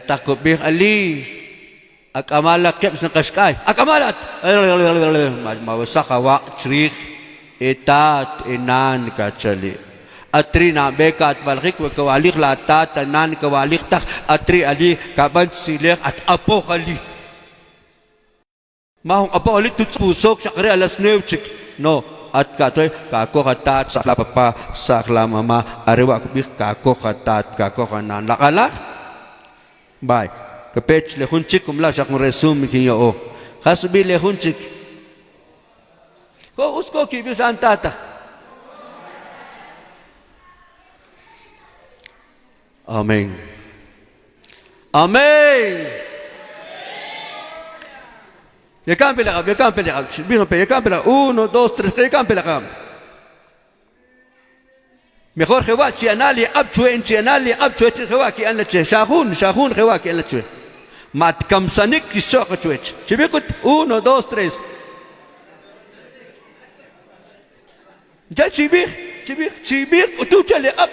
takubih ali. Akamalak kep sa kaskay. Akamalat. Mawasak awak trich. Itat inan kachali. Atri na beka at balkik wa kawalik latat tanan kawalik tak atri ali kabad silik at apo kali. Mahong apo ali tutspusok sakri alas neuchik. No. At katoy kako katat sakla papa sakla mama arewa kubik kako katat kako kanan lakalak. Bye. Kapech lehunchik kumla siya kung resume kinyo o. Kasubi lehunchik. Ko usko kibis ang tata. Amen. Amen. Yakan pelakam. Yakan pelakam. 1, 2, 3, yakan pelakam. Mejor jewa, chianali, abchue, chianali, abchue, jewa, ki an la che. Shahun, jewa, ki an la che. Mat kamsanik kisok chuech. Chibikut 1, 2, 3. Ya chibik tu chale up.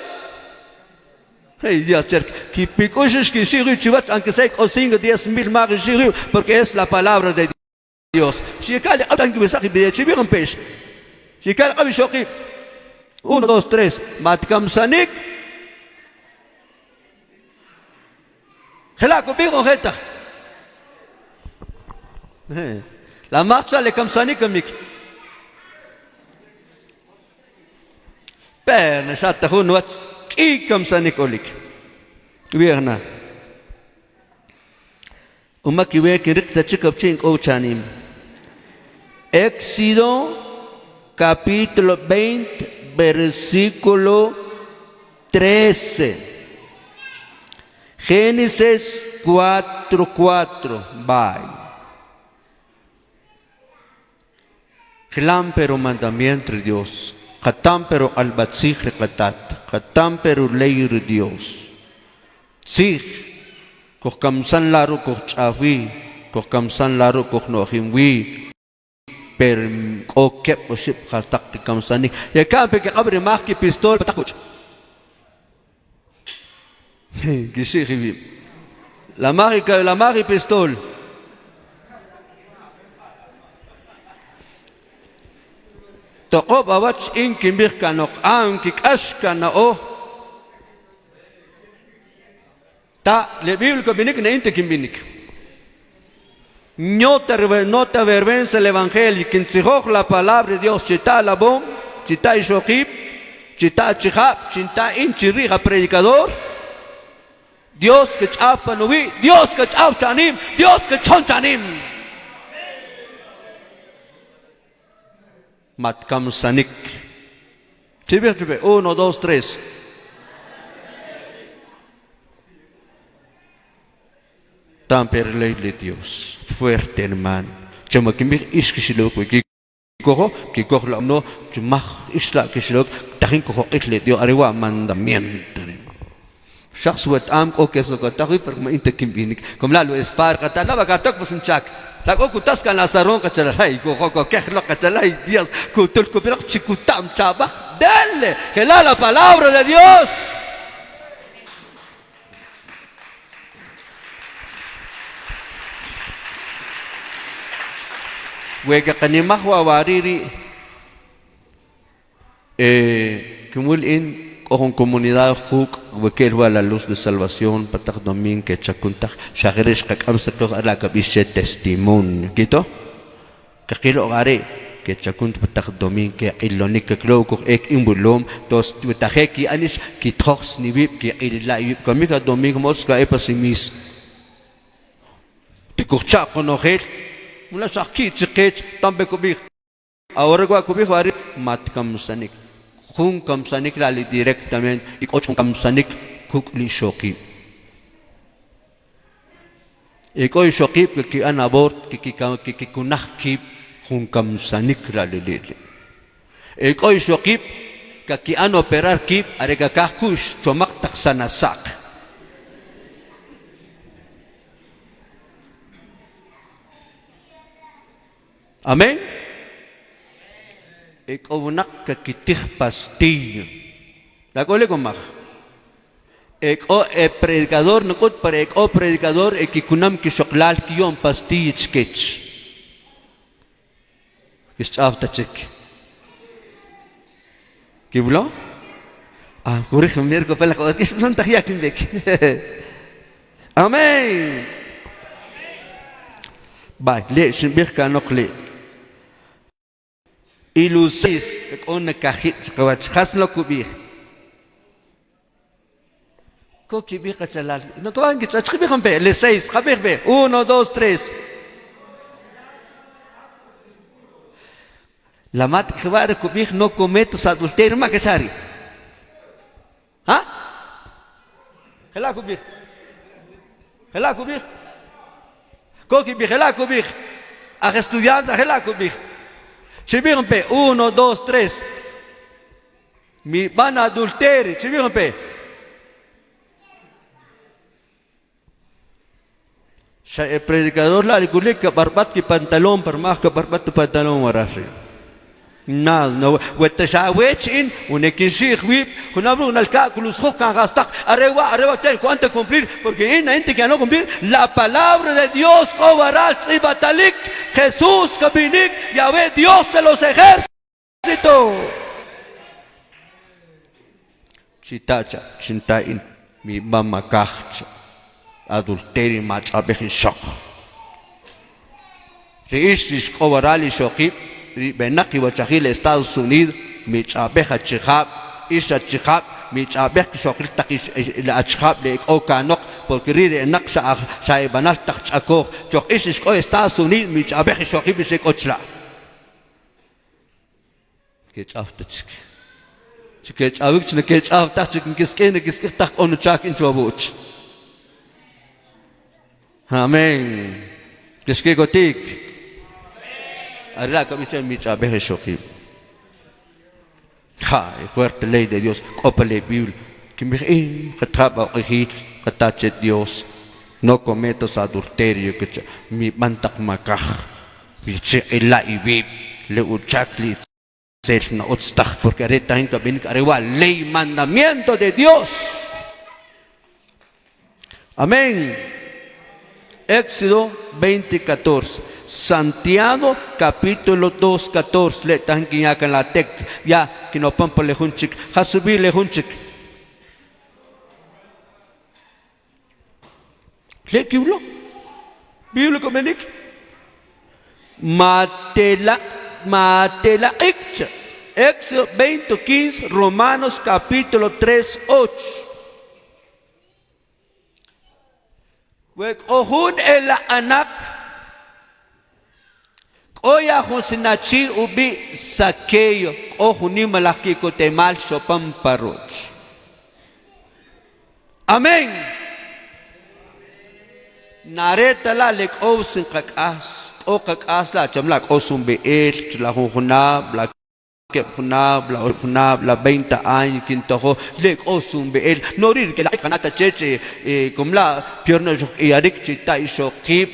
Hey, Dios, que picoshes que sigue chivat aunque sea o 5 10,000 más sigue porque es la palabra de Dios. Si cale up aunque mensaje de chibik un peixe. Si cale up shoki 1, 2, 3. Mat kamsanik. Khela ko bigo heta. La marcha le kamsanik mik. Per shatta hun wat ki kamsanik olik. Wierna. Umakiwe kirikta chikap chink o chanim. Éxodo capítulo 20 versículo 13. Génesis 4:4. Bye. Klam pero mandamiento de Dios. Katam pero albatzich rekatat. Katam pero ley de Dios. Zich. Koh kamsan laro koh chavi. Koh kamsan laro koh nohimwi. Per o kep o ship hastak di kamsani. Ya kampe ke abre maki pistol patakuch. Gishik hivi. La mari pistol. Toqob awach in kimbir kanok am kikash kanao. Ta le Biblia ko binik na inte kimbinik. No te avergüenza el evangelio, quien tzihoj la palabra de Dios, chita la bom, chita ishokib, chita chihab, chita inchirija predicador. Dios que chapa nubi, Dios que chap chanim, Dios que chon chanim. Matkam sanik. Chibe, 1, 2, 3. Tamper ley de Dios, fuerte hermano. Chama kimir iskishilok, kikoho la no, chumach isla kishilok, tahin koho itle Dios arriba mandamiento. Shakhswat am o keso ko tahi per ma inte kimbinik. Kom la lo espar kata la bagatok fusinchak. La ko kutas kan la saron ka chalai ko kehlo ka chalai Dios ko tul ko bilak chikutam chabak. Dale, que la palabra de Dios. Wega kanimah wa wariri kumul in con comunidad huk wekelwa la luz de salvación patak domin que chakuntak shagresh kakam sakor ala kabishe testimonio kito kakilo gare que chakunt patak domin que ilonik kaklo ko ek imbulom tos tutaheki anish ki trox nibib ki illa komika domin moska epasimis te kurcha konohel mula shaki chikech tambe kubik ahora gua kubik wari matkam sanik khun kam sanik lali directamente ikoch kam sanik kukli shoki ikoy shoki ki anabort ki kunah ki khun kam sanik lali lili ikoy shoki ki an operar ki arega kakush chomak taksanasak. Amen. Ikaw nak kakitih pastillo. Lagole ko mak. o predicador no kut para o predicador kikunam kishoklal kiyon pastich kech kishafta chik kiblo kurih mir ko pala ko kis non tahiyakin bek amen ba le shimbir kanokle ilusis on kahit kawat khaslo kubir Koki vieja chalal. No te van a quitar. Le 6. Javier ve. 1, 2, 3. La mat que va a recubrir no cometos adulterio más que chari. ¿Ah? Hela cubrir. Hela cubrir. Koki vieja hela cubrir. A estudiante hela cubrir. Chivieron pe. 1, 2, 3. Mi van a adulterio. Chivieron pe. El predicador la recuerda que barbat que pantalón per más que barbat tu pantalón warasi. No, wete shawech in unekin shikh wip, kunabru nalka kulus khok kan gastak, arrewa ten cuánto cumplir, porque hay gente que no cumplir la palabra de Dios, Ovaral Batalik, Jesús Kabinik, Yahweh Dios de los ejércitos. Chitacha, chintain, mi mama kachcha. Adulterio mach abehin shock. Reish Ovaral Shoki, Benaki Wachahil, Estados Unidos, Mich Abeha Chihab, Isha Chihab, Mich Abeh Shokitakish la Chihab, le Okanok, porque Ride Naksha Shaibanal Tachakor, Chokish Estados Unidos, Mich Abeh Shoki Bishek Ochla. Get after chick. Chikech Avich, the Kech after chicken Kiskin, Kiskitak on the chuck into a watch. Amén. ¿Qué es que gotik? Arra que me echa beje shoki. Ha, fuerte ley de Dios. Cópale Biblia. Que me kataba ohi katache Dios. No cometas adulterio que mi mantak makah. Mi che ela ibib le uchakli sel na otstach porque areta en cabin arewa ley mandamiento de Dios. Amén. Éxodo 20:14. Santiago capítulo 2:14. Le tan que ya con la text ya que no pampa le hunchik. Hasubi le hunchik. Le kiblo. Biblia comenik. Matela Éxodo 20:15. Romanos capítulo 3:8. Wek ohun ela anak oya hun sinachi ubi sakeyo ohuni malaki ko temal shopam paroch. Amen. Nareta la lek osin kakas o kakas la chamlak osum be el chla hunna bla que la 20 años quinto le osum be el norir que la kanata cheche como la piorno y arik chita y shokib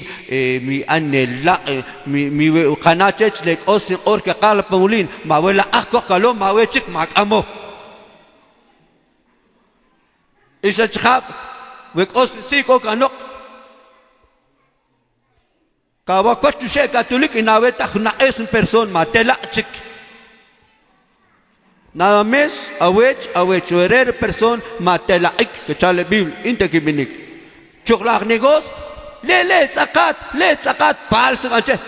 mi anela mi kanata cheche le osin or que qala paulin ma wala akko kalo ma wechik makamo isa chab we osin si ko kanok kawa ko che catholic inawe ta na es person matela chik. Nada más, awech, erer person matelaik que chale Biblia, inte que binik. Chuklag negos, le tzakat, falso ganche.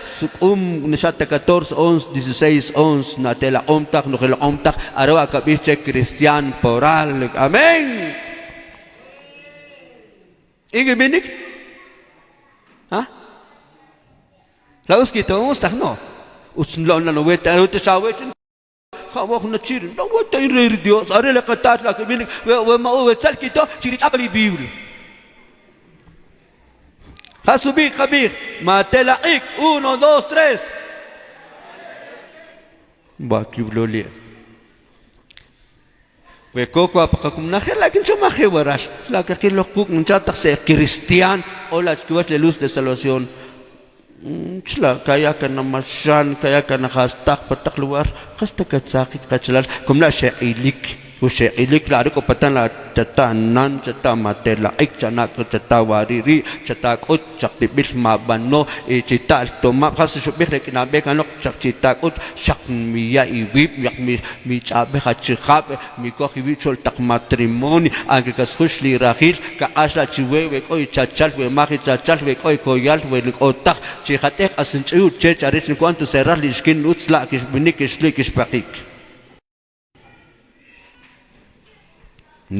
Nishate 14, 11, 16, 11, natela omtak, nukela omtak, arawa kabiche cristian poral. Amén. Inge binik? ¿Ah? La uskito, ustak no. Utsunlon na nuweta, nuweta shawechin. Hawak na chiri, no what I read Dios, arele katat la kebili, we mau sal kita chiri abali Biblia. Hasubi kabir, matelaik 1, 2, 3. Baki vlolia. We koko apakakum nakhir lakin chuma khewarash, la que lo kuk nchatak se cristian o la que le luz de salvación. Chla kaya ka na masyan kaya ka na hastak patak luar hasta ka sakit ka chalal kumla siya ilik Ushe ili claro ko patan la chata nan chata matela ik chana ko chata wariri chata ko chakti bil mabano e chita toma khas shubik le kinabe kanok chak chita ko shak miya iwip yak mi chabe khachkhab mi ko khiwi chol tak matrimoni age kas khushli rakhil ka ashla chiwe we ko chachal we makhi chachal we ko yal we ko tak chi khatek asin chu che charis ko antu serah lishkin utsla kish binik ishli kish pakik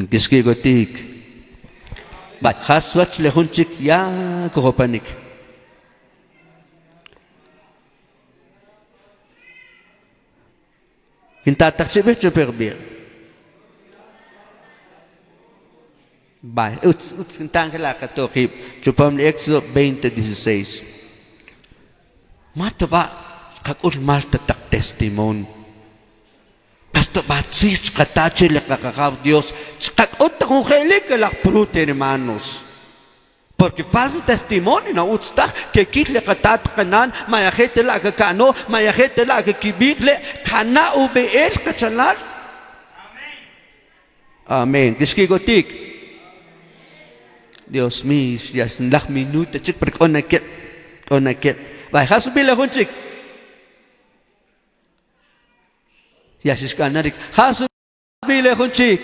kiski gotik bat khaswach le hunchik ya ko panik kinta takchibeh chuperbir bai uts kintang kala katokip chupam le Éxodo 20:16 mataba kakul malta tak testimon Hasta batzich katache le kakakaw Dios. Kakot na kung kailig kalak prute hermanos. Porque falso testimonio na utstak que kitle katat kanan mayakete la kakano mayakete la kakibikle kana ubeel kachalal. Amen. Kiski gotik. Dios mío, ya es un minuto chik per konaket. Vai hasubila hunchik. Ya si skanarik hasu bile hunchik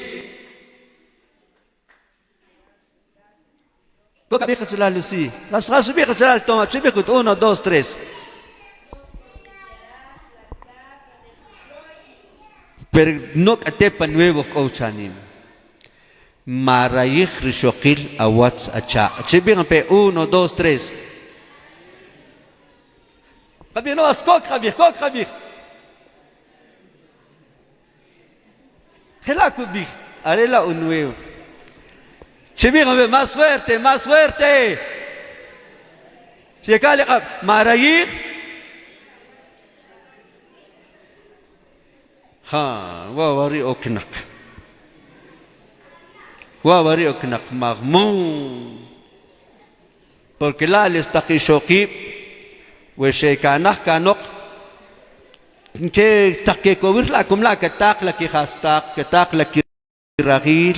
ko kabi khatsala lusi las hasu bi khatsala toma chibi kut 1 2 3 per no katepa nuevo coachanim marayikh rishokil awats acha chibi ngape 1 2 3 kabi no askok kabi Hela kubik, arela un nuevo. Chibígame más fuerte, más fuerte. Checale marayik. Wawari oknak. Wawari oknak magmun. Porque la les takishokib, we shekanak kanok. Que takekowir la kumla ketak la kihastak ketak la kiragil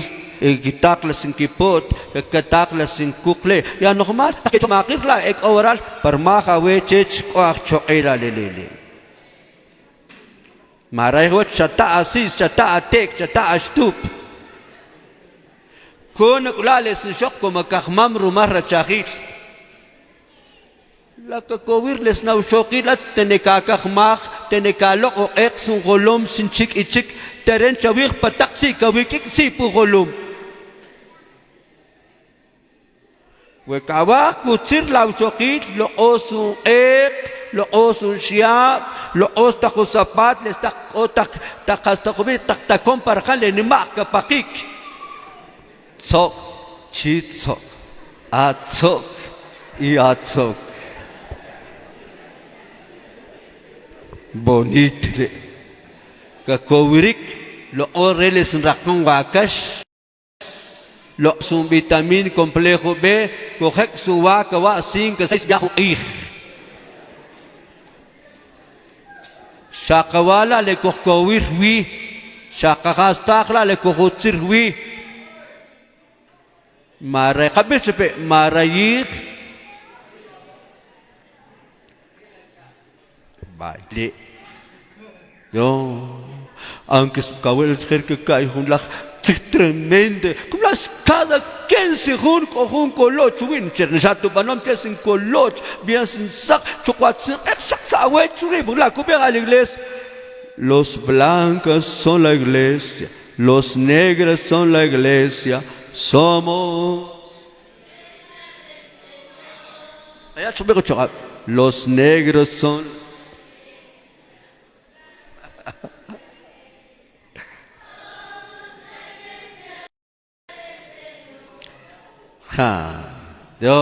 ketak la sinkipot ketak la sinkukle ya normal kemakir la ek oral permaha wechech ko choqila lelele maray wat chata asis chata atek chata ashtup kon kulale sinshok ko makakhmam rumar chaqil la kakowir les na shoqilat tenekakakhmaq tenekalo o eksun golom sinchik ichik teren chawik pataksi kawikik si pu golom we kawak kutsir law shoqit lo osun ek lo osun shia lo ostaku sapat les tak otak takastakubit taktakom parkan le nimak kapakik sok chitsok atsok iatsok bonito kakowirik lo oreles rakong wakas lo sun vitamin complejo B kohek suwa kawa 5 6 yahu shakawala le kokowir wi shakakastakla le kokotsir wi mara kabel sepe marayik baile yo aunque su cabello es que cae un lag tremendo como las cada 15 jun con coloch win chernato banom tesin coloch bien sin sac chocolate exact sa we churi la cubera la iglesia los blancos son la iglesia los negros son la iglesia somos allá chubero chocolate los negros son yo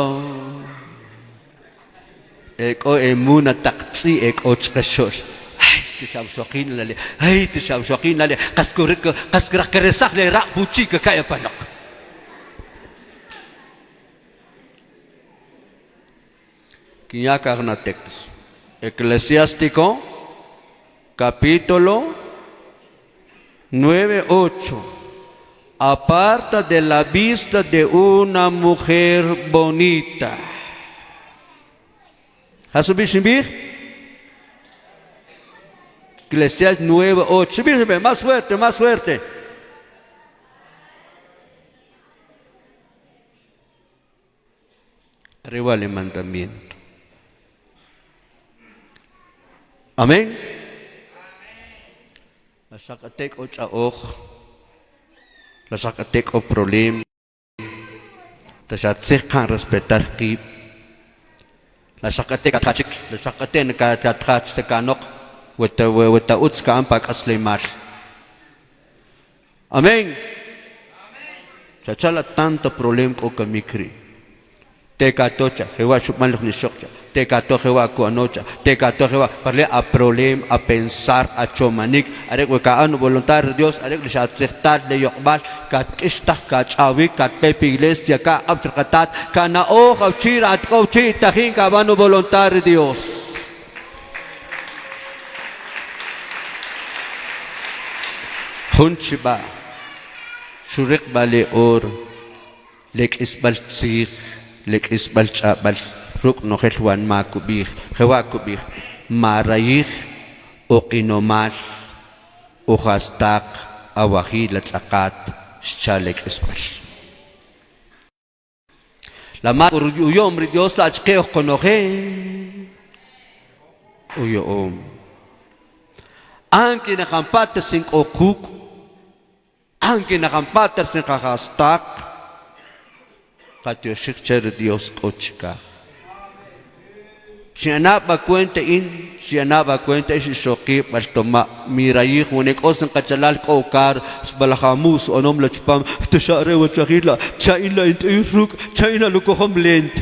eko emuna taksi eko chkashol ay tishabshoqin lale ay tishabshoqin lale qaskurak keresak le ra buchi ka kaya panak kinya karna texto Eclesiástico capítulo 9:8. Aparta de la vista de una mujer bonita. ¿Hasubishimir? Eclesiastes 9:8. Subir, más fuerte, más fuerte. Arriba el mandamiento. Amén. La sakatek o chaok. La sakatek o problem. La sakatek kan respetar kip. La sakatek kachik. La sakatek kachik te kanok. Weta uts ka ampak aslimal. Amén. Chachala tanto problem ko kamikri. Teka tocha, jewa shupman los nishokcha. Teka to jewa kuanocha. Teka to jewa parle a problem, a pensar, a chomanik. Arek weka anu voluntario Dios. Arek le aceptar le yokbal. Kat kishtah kat chawi kat pepi iglesia ka absurkatat. Kana o kawchir at kawchir tahin ka anu voluntario Dios. Hunchiba. Shurek bale or. Lek isbal tsir. Lek isbal chabal ruk no helwan makubir hewakubir marayih okinomal uhastak awahi latsakat chalek isbal la mar uyom Dios la chkeo konoje uyom anki na kampata sing okuk anki na kampata sing kahastak Katio shikcher Dios kochika. Sianaba cuenta sianaba cuenta isi shoki baltoma mirayih unek osan kachalal kokar sbalahamus onom la chupam tshare wa chahila chaila intiruk chaila lukohom lent.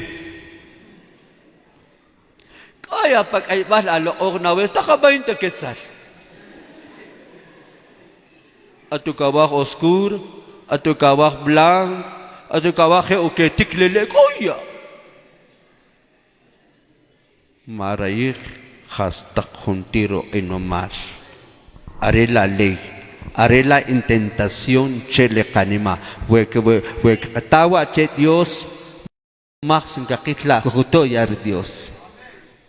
Kaya pag ay bala lo ornawe taka 20 quetzal. Atu kawak oscur, atu kawak blanc. Atu kawaje o que tiklele koya. Marayih hastak juntiro enomal. Are la ley. Are la intentación chele kanima. Wek katawa che Dios. Max kakitla kuto yar Dios.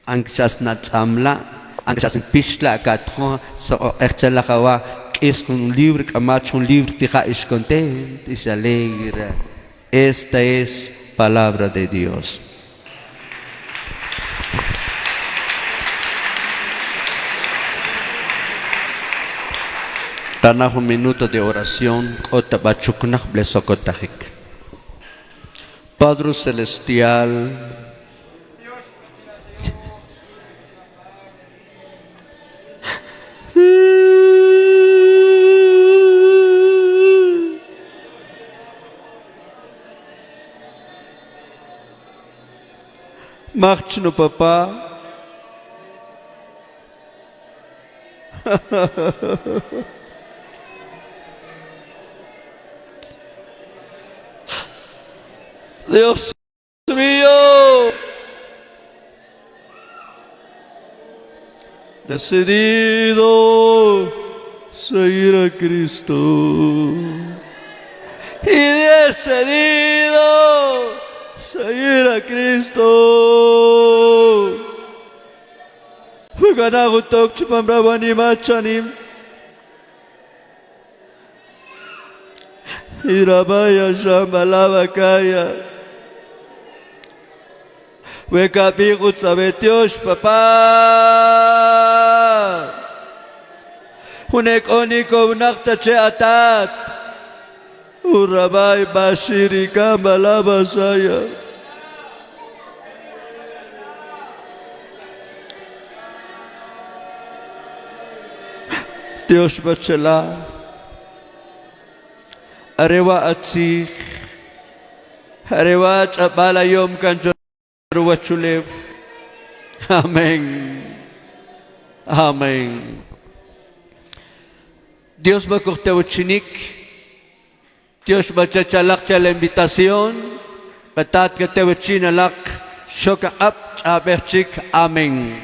Anxias natsamla. Anxias pishla katron so erchala kawa. Es un libro camacho un libro tija es contento es alegre. Esta es palabra de Dios. Tanah un minuto de oración. Kota bachuknah blesokotahik. Padre Celestial, Marchno papá. Dios mío, decidido seguir a Cristo y decidido seguir a Cristo. Ganago tok chupambrabani machanim. Irabaya shambalava kaya. Wekapigut sabetios papa. Unek oniko unakta che atat. Urabai bashiri kambalava saya. Dios bacela arewa atsik arewa chabala yom kanjaruwa chulev. Amén. Amén. Dios va corteuchinik. Dios va chachalak la invitación. Patat que te chinalak shoka up chaberchik. Amén.